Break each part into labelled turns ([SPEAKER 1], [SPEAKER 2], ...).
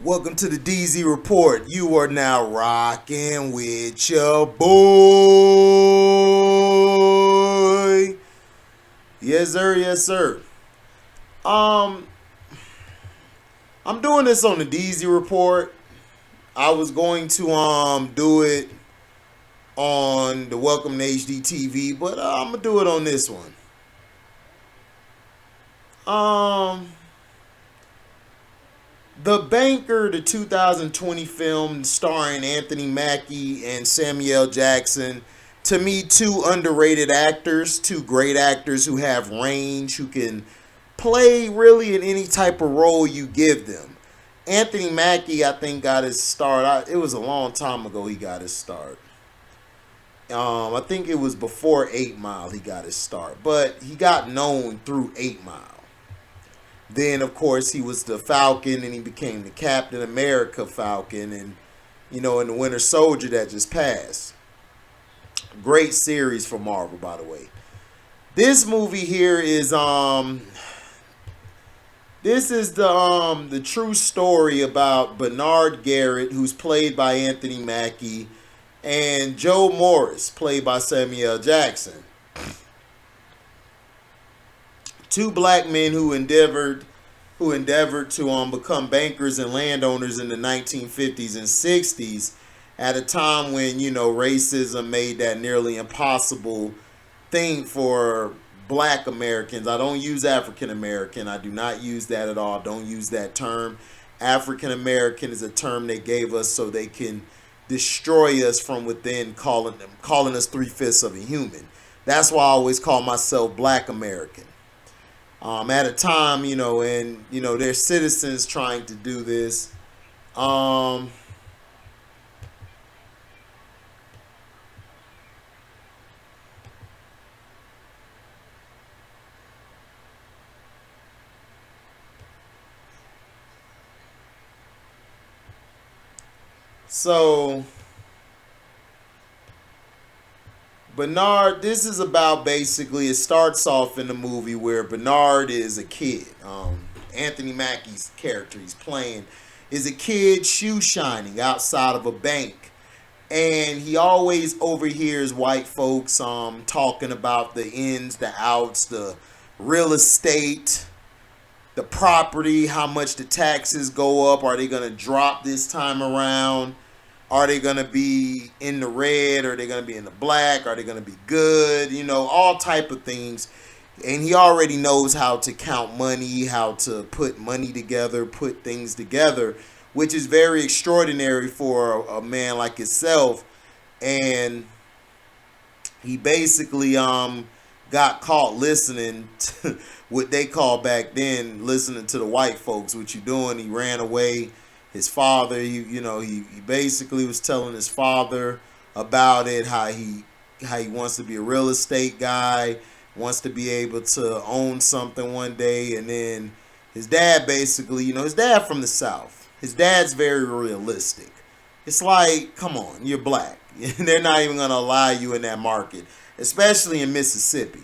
[SPEAKER 1] Welcome to the DZ Report. You are now rocking with your boy. Yes, sir. Yes, sir. Um, I'm doing this on the DZ Report. I was going to do it on the Welcome to HD TV, but I'm gonna do it on this one. Um, The Banker, the 2020 film starring Anthony Mackie and Samuel Jackson. To me, two underrated actors, two great actors who have range, who can play really in any type of role you give them. Anthony Mackie, I think, got his start. It was a long time ago he got his start. I think it was before 8 Mile he got his start, but he got known through 8 Mile. Then, of course, he was the Falcon, and he became the Captain America Falcon, and in the Winter Soldier that just passed. Great series for Marvel, by the way. This movie here is this is the true story about Bernard Garrett, who's played by Anthony Mackie, and Joe Morris, played by Samuel Jackson. Two black men who endeavored to become bankers and landowners in the 1950s and 60s, at a time when racism made that nearly impossible thing for black Americans. I don't use African American. I do not use that at all. Don't use that term. African American is a term they gave us so they can destroy us from within, calling us 3/5 of a human. That's why I always call myself Black American. At a time, and there's citizens trying to do this. So Bernard, this is about, basically, it starts off in the movie where Bernard is a kid. Anthony Mackie's character he's playing is a kid shoe shining outside of a bank. And he always overhears white folks talking about the ins, the outs, the real estate, the property, how much the taxes go up. Are they going to drop this time around? Are they going to be in the red? Are they going to be in the black? Are they going to be good? All type of things. And he already knows how to count money, how to put money together, put things together, which is very extraordinary for a man like himself. And he basically got caught listening to what they call back then listening to the white folks. What you doing? He ran away. His father, he basically was telling his father about it, how he wants to be a real estate guy, wants to be able to own something one day. And then his dad basically, his dad from the South, his dad's very realistic. It's like, come on, you're black. They're not even going to allow you in that market, especially in Mississippi.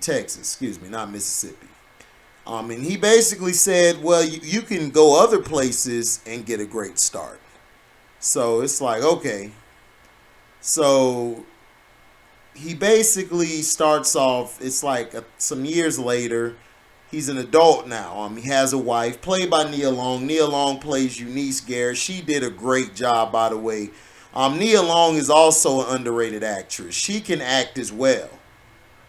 [SPEAKER 1] Texas, not Mississippi. And he basically said, well, you can go other places and get a great start. So it's like, okay. So he basically starts off, it's like some years later, he's an adult now. He has a wife, played by Nia Long. Nia Long plays Eunice Garrett. She did a great job, by the way. Nia Long is also an underrated actress. She can act as well.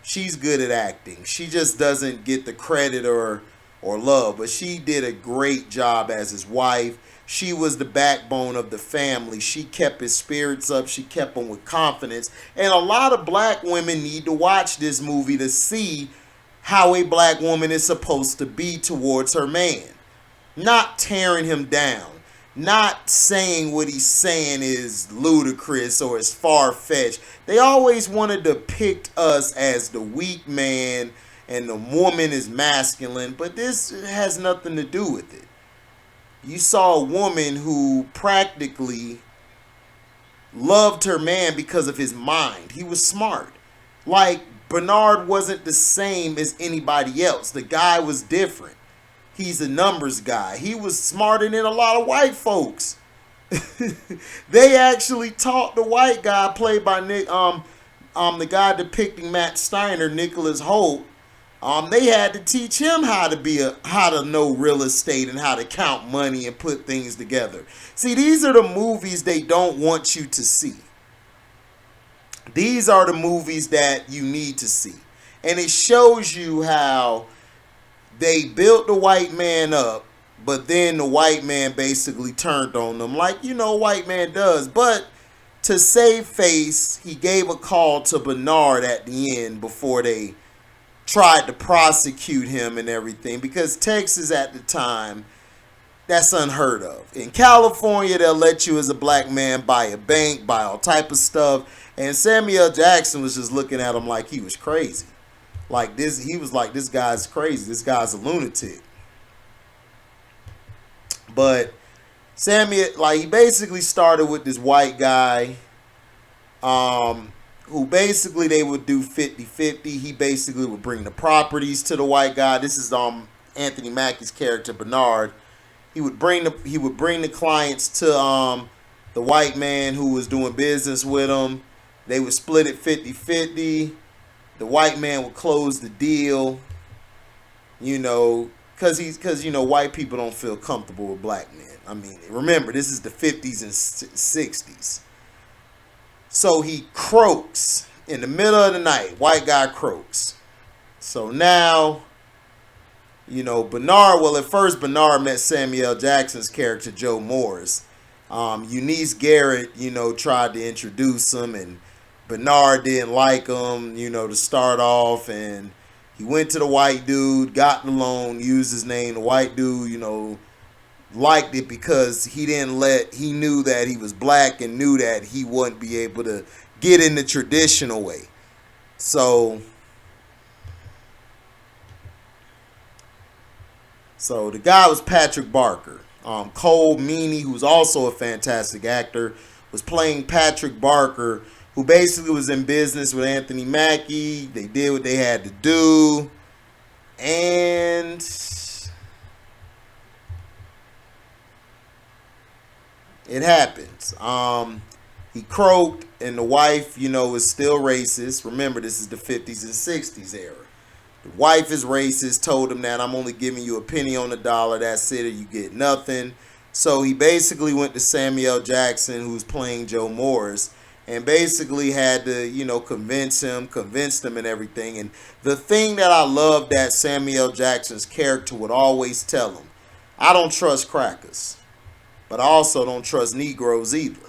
[SPEAKER 1] She's good at acting. She just doesn't get the credit or love, but she did a great job as his wife. She was the backbone of the family. She kept his spirits up. She kept him with confidence. And a lot of black women need to watch this movie to see how a black woman is supposed to be towards her man. Not tearing him down. Not saying what he's saying is ludicrous or is far-fetched. They always wanted to depict us as the weak man and the woman is masculine, but this has nothing to do with it. You saw a woman who practically loved her man because of his mind. He was smart. Like, Bernard wasn't the same as anybody else. The guy was different. He's a numbers guy. He was smarter than a lot of white folks. They actually taught the white guy played by the guy depicting Matt Steiner, Nicholas Holt. They had to teach him how to know real estate and how to count money and put things together. See, these are the movies they don't want you to see. These are the movies that you need to see. And it shows you how they built the white man up, but then the white man basically turned on them like, white man does. But to save face, he gave a call to Bernard at the end before they tried to prosecute him and everything, because Texas at the time, that's unheard of. In California, they'll let you as a black man buy a bank, buy all type of stuff. And Samuel Jackson was just looking at him like he was crazy. Like this, he was like, this guy's crazy. This guy's a lunatic. But Samuel, he basically started with this white guy, who basically they would do 50-50. He basically would bring the properties to the white guy. This is Anthony Mackie's character, Bernard. He would bring the clients to the white man who was doing business with him. They would split it 50-50. The white man would close the deal, because white people don't feel comfortable with black men. I mean, remember, this is the 50s and 60s. So he croaks in the middle of the night. White guy croaks. So now, Bernard, well, at first Bernard met Samuel Jackson's character, Joe Morris. Eunice Garrett, tried to introduce him, and Bernard didn't like him, to start off, and he went to the white dude, got the loan, used his name. The white dude, liked it because he knew that he was black and knew that he wouldn't be able to get in the traditional way. So the guy was Patrick Barker. Cole Meany, who's also a fantastic actor, was playing Patrick Barker, who basically was in business with Anthony Mackie. They did what they had to do. And it happens. He croaked, and the wife, is still racist. Remember, this is the 50s and 60s era. The wife is racist, told him that I'm only giving you a penny on the dollar, that's it, or you get nothing. So he basically went to Samuel Jackson, who's playing Joe Morris, and basically had to, convinced him and everything. And the thing that I love that Samuel Jackson's character would always tell him, I don't trust crackers, but I also don't trust Negroes either.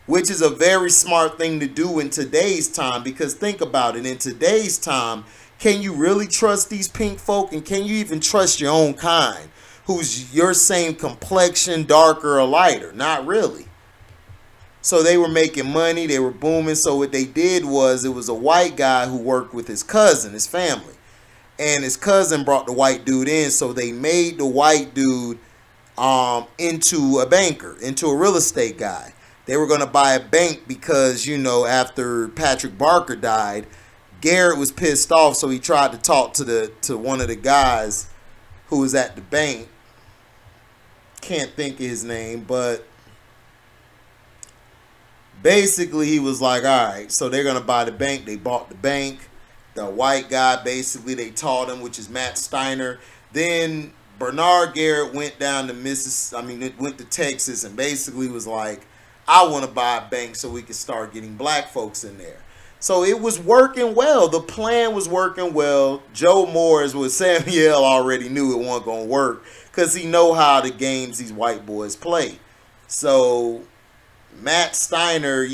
[SPEAKER 1] Which is a very smart thing to do in today's time, because think about it, in today's time, can you really trust these pink folk, and can you even trust your own kind, who's your same complexion, darker or lighter? Not really. So they were making money, they were booming. So what they did was, it was a white guy who worked with his cousin, his family. And his cousin brought the white dude in, so they made the white dude into a banker, into a real estate guy. They were going to buy a bank because, after Patrick Barker died, Garrett was pissed off, so he tried to talk to one of the guys who was at the bank. Can't think of his name, but basically he was like, all right, so they're going to buy the bank. They bought the bank. The white guy, basically, they taught him, which is Matt Steiner. Then Bernard Garrett went down to went to Texas, and basically was like, I want to buy a bank so we can start getting black folks in there. So it was working well. The plan was working well. Joe Morris with Samuel already knew it wasn't going to work, because he know how the games these white boys play. So Matt Steiner,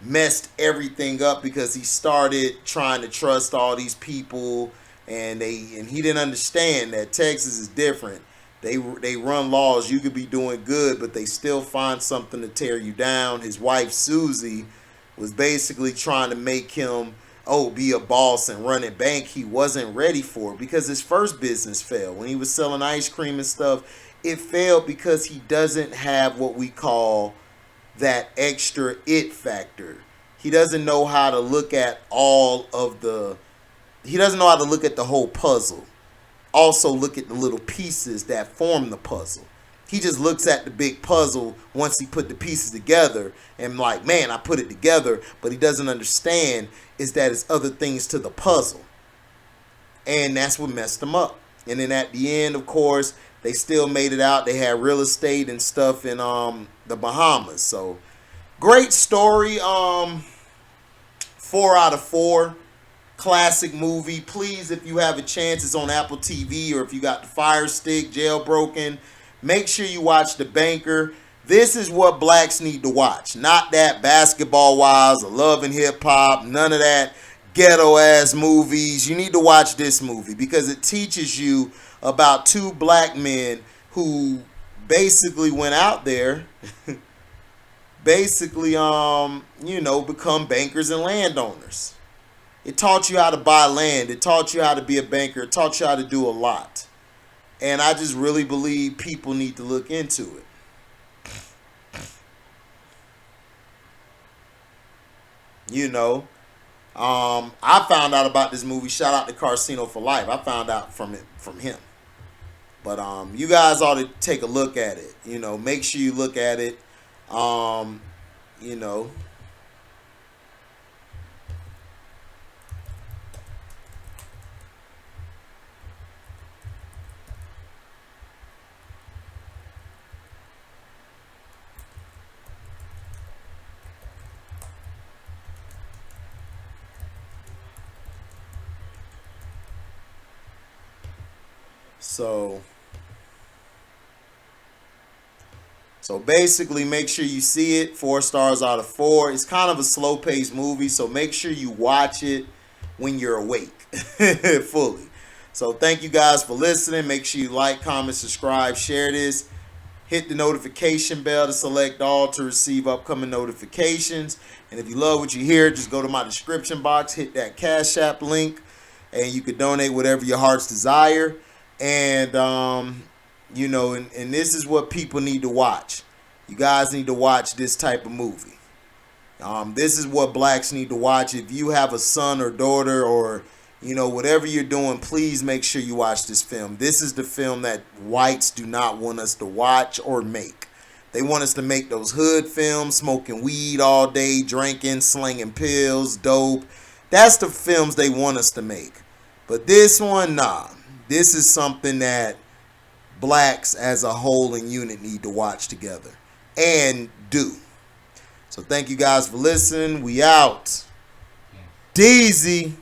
[SPEAKER 1] messed everything up, because he started trying to trust all these people, and he didn't understand that Texas is different. They run laws. You could be doing good, but they still find something to tear you down. His wife Susie was basically trying to make him be a boss and run a bank. He wasn't ready for it, because his first business failed. When he was selling ice cream and stuff, it failed because he doesn't have what we call that extra it factor. He doesn't know how to look at he doesn't know how to look at the whole puzzle. also look at the little pieces that form the puzzle. He just looks at the big puzzle once he put the pieces together and like, man, I put it together, but he doesn't understand is that it's other things to the puzzle. And that's what messed him up. And then at the end, of course, they still made it out. They had real estate and stuff in the Bahamas. So great story. 4 out of 4. Classic movie. Please, if you have a chance, it's on Apple TV, or if you got the Fire Stick, Jailbroken, make sure you watch The Banker. This is what blacks need to watch. Not that Basketball Wives or Love and Hip Hop. None of that ghetto ass movies. You need to watch this movie because it teaches you about 2 black men who basically went out there basically become bankers and landowners. It taught you how to buy land. It taught you how to be a banker. It taught you how to do a lot. And I just really believe people need to look into it. I found out about this movie. Shout out to Carcino for Life. I found out from him. But you guys ought to take a look at it. Make sure you look at it. So basically, make sure you see it. 4 stars out of 4. It's kind of a slow-paced movie, so make sure you watch it when you're awake fully. So thank you guys for listening. Make sure you like, comment, subscribe, share this. Hit the notification bell to select all to receive upcoming notifications. And if you love what you hear, just go to my description box, hit that Cash App link, and you can donate whatever your heart's desire. And and this is what people need to watch. You guys need to watch this type of movie. This is what blacks need to watch. If you have a son or daughter or, whatever you're doing, please make sure you watch this film. This is the film that whites do not want us to watch or make. They want us to make those hood films, smoking weed all day, drinking, slinging pills, dope. That's the films they want us to make. But this one, nah. This is something that blacks as a whole and unit need to watch together and do. So thank you guys for listening. We out. Deezy.